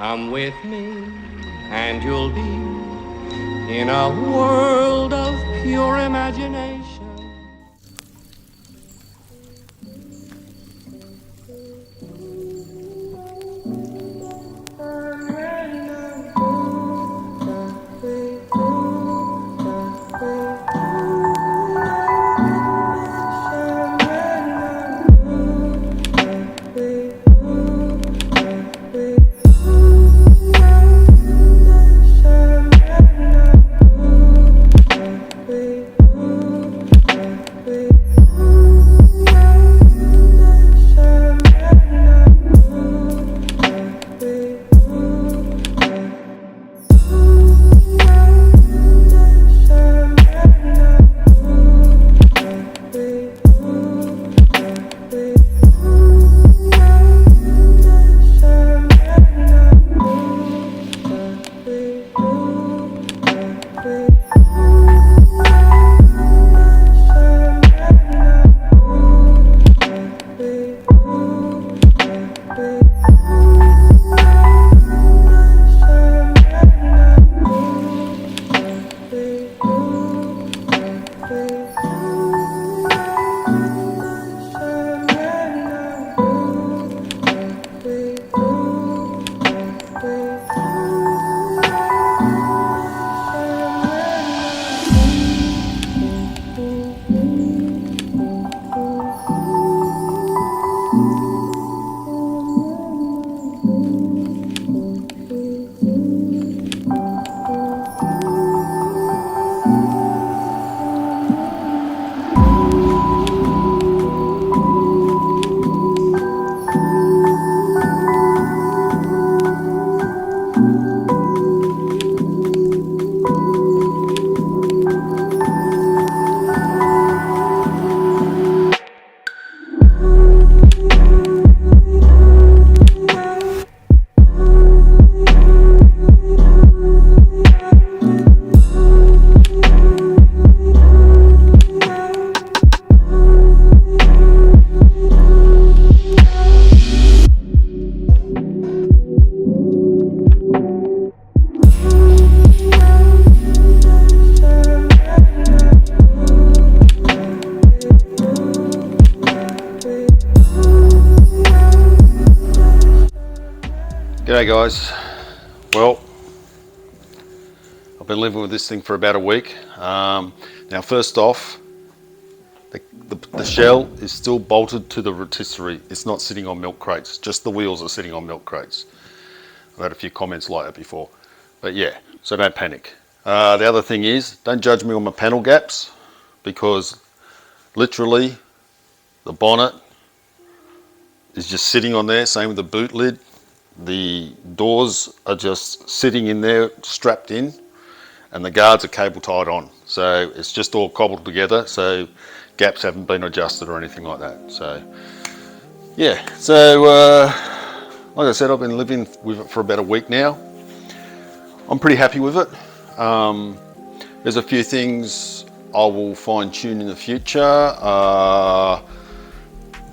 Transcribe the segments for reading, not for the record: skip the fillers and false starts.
Come with me and you'll be in a world of pure imagination. G'day guys. Well, I've been living with this thing for about a week. Now first off, the shell is still bolted to the rotisserie. It's not sitting on milk crates, just the wheels are sitting on milk crates. I've had a few comments like that before. But yeah, so don't panic. The other thing is, don't judge me on my panel gaps, because literally the bonnet is just sitting on there, same with the boot lid. The doors are just sitting in there, strapped in, and the guards are cable tied on. So it's just all cobbled together, so gaps haven't been adjusted or anything like that. So yeah, so like I said, I've been living with it for about a week now. I'm pretty happy with it. There's a few things I will fine tune in the future.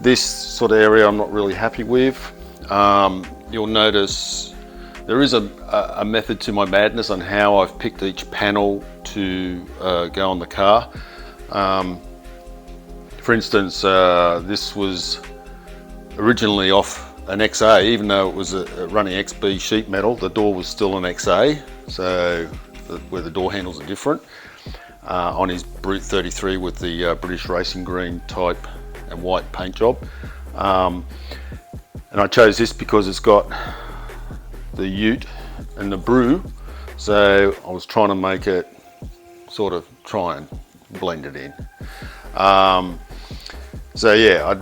This sort of area I'm not really happy with. You'll notice there is a method to my madness on how I've picked each panel to go on the car. For instance, this was originally off an XA, even though it was a running XB sheet metal, the door was still an XA, so where the door handles are different. On his Brute 33 with the British Racing Green type and white paint job. And I chose this because it's got the ute and the brew, so I was trying to make it sort of try and blend it in. So yeah,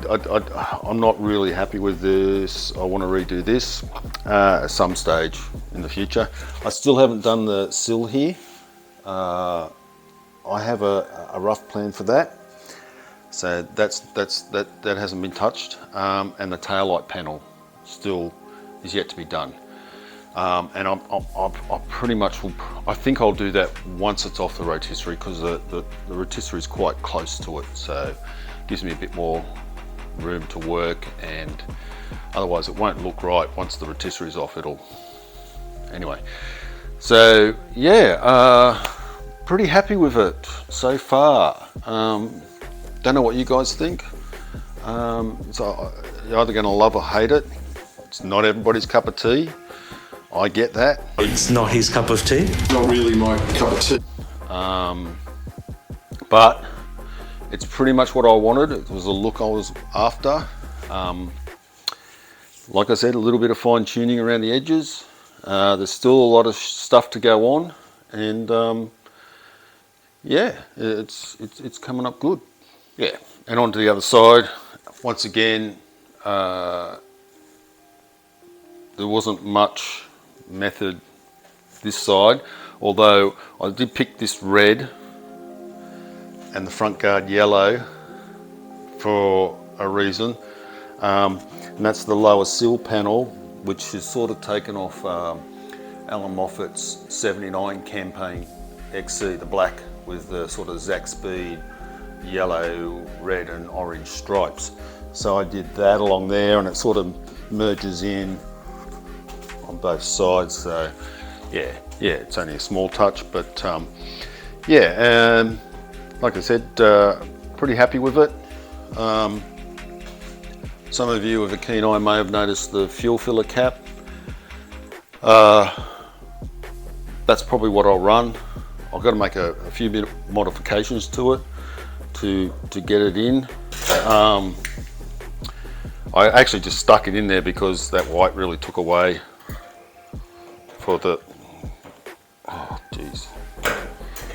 I'm not really happy with this. I want to redo this at some stage in the future. I still haven't done the sill here. I have a rough plan for that. So that hasn't been touched, and the taillight panel still is yet to be done. And I pretty much will. I think I'll do that once it's off the rotisserie, because the rotisserie is quite close to it, so it gives me a bit more room to work. And otherwise, it won't look right once the rotisserie is off. It'll anyway, so yeah, pretty happy with it so far. Don't know what you guys think. So you're either going to love or hate it. It's not everybody's cup of tea. I get that. It's not his cup of tea. Not really my cup of tea. But it's pretty much what I wanted. It was the look I was after. Like I said, a little bit of fine tuning around the edges. There's still a lot of stuff to go on, and yeah, it's coming up good. Yeah, and on to the other side. Once again, there wasn't much method this side, although I did pick this red and the front guard yellow for a reason, and that's the lower sill panel, which is sort of taken off Alan Moffat's 79 Campaign XC, the black with the sort of Zac Speed yellow, red and orange stripes. So I did that along there, and it sort of merges in on both sides. So yeah, it's only a small touch, but yeah, like I said, pretty happy with it. Some of you with a keen eye may have noticed the fuel filler cap. That's probably what I'll run. I've got to make a few bit modifications to it to get it in. I actually just stuck it in there because that white really took away for the, oh geez,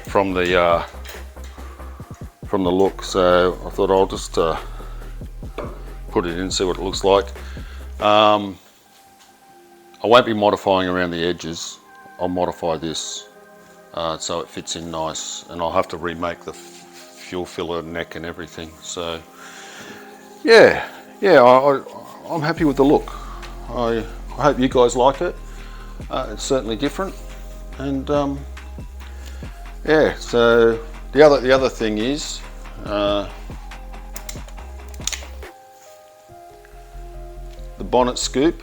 from the look. So I thought I'll just put it in, see what it looks like. I won't be modifying around the edges. I'll modify this so it fits in nice, and I'll have to remake the fuel filler neck and everything. So yeah, I'm happy with the look. I hope you guys like it. It's certainly different, and yeah. So the other thing is the bonnet scoop.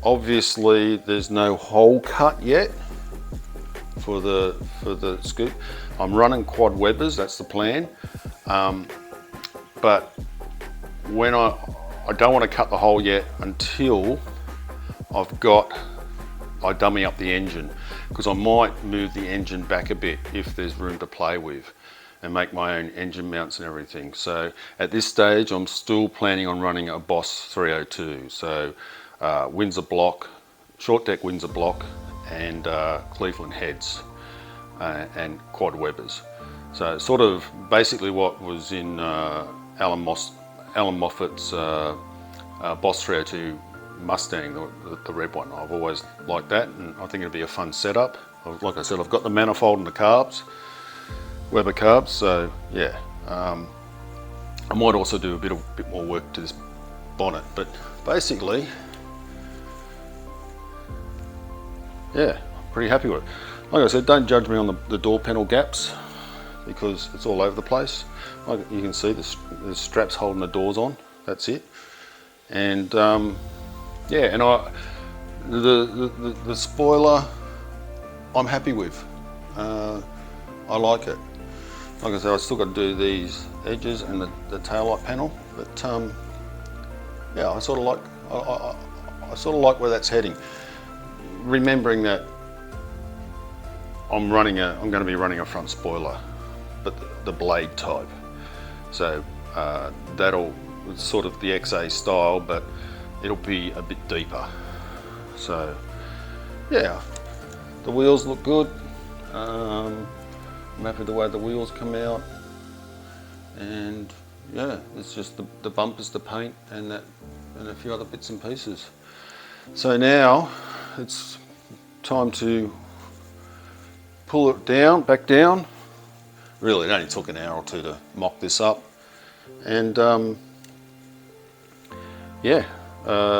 Obviously there's no hole cut yet for the scoop. I'm running quad webbers, that's the plan. But when I don't want to cut the hole yet until I dummy up the engine, because I might move the engine back a bit if there's room to play with, and make my own engine mounts and everything. So at this stage I'm still planning on running a Boss 302. So Windsor block, short deck Windsor block, and Cleveland heads and quad webbers. So sort of basically what was in Alan Moffat's Boss 302 Mustang, the red one. I've always liked that, and I think it'd be a fun setup. Like I said, I've got the manifold and the carbs, Weber carbs. So yeah, I might also do a bit more work to this bonnet, but basically, yeah, I'm pretty happy with it. Like I said, don't judge me on the door panel gaps, because it's all over the place. Like you can see, the straps holding the doors on. That's it. And yeah, and the spoiler, I'm happy with. I like it. Like I said, I still got to do these edges and the tail light panel, but yeah, I sort of like where that's heading. Remembering that I'm going to be running a front spoiler, but the blade type. So that'll sort of the XA style, but it'll be a bit deeper. So yeah, the wheels look good. I'm happy the way the wheels come out, and yeah, it's just the bumpers to paint and a few other bits and pieces. So now it's time to pull it back down. Really, it only took an hour or two to mock this up, and yeah,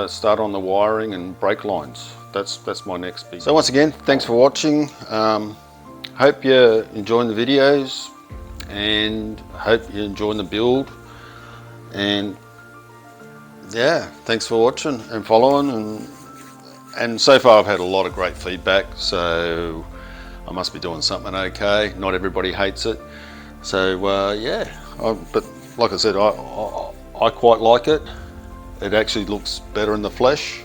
start on the wiring and brake lines. That's my next big. So once again, thanks for watching. Hope you're enjoying the videos, and hope you're enjoying the build. And yeah, thanks for watching and following, and so far I've had a lot of great feedback, so I must be doing something okay. Not everybody hates it, so yeah. But like I said, I quite like it. It actually looks better in the flesh.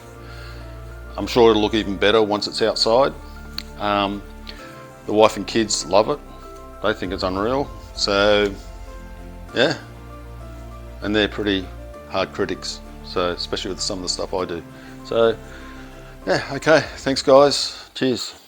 I'm sure it'll look even better once it's outside. The wife and kids love it. They think it's unreal. So yeah, and they're pretty hard critics, so especially with some of the stuff I do. So yeah, okay, thanks guys, cheers.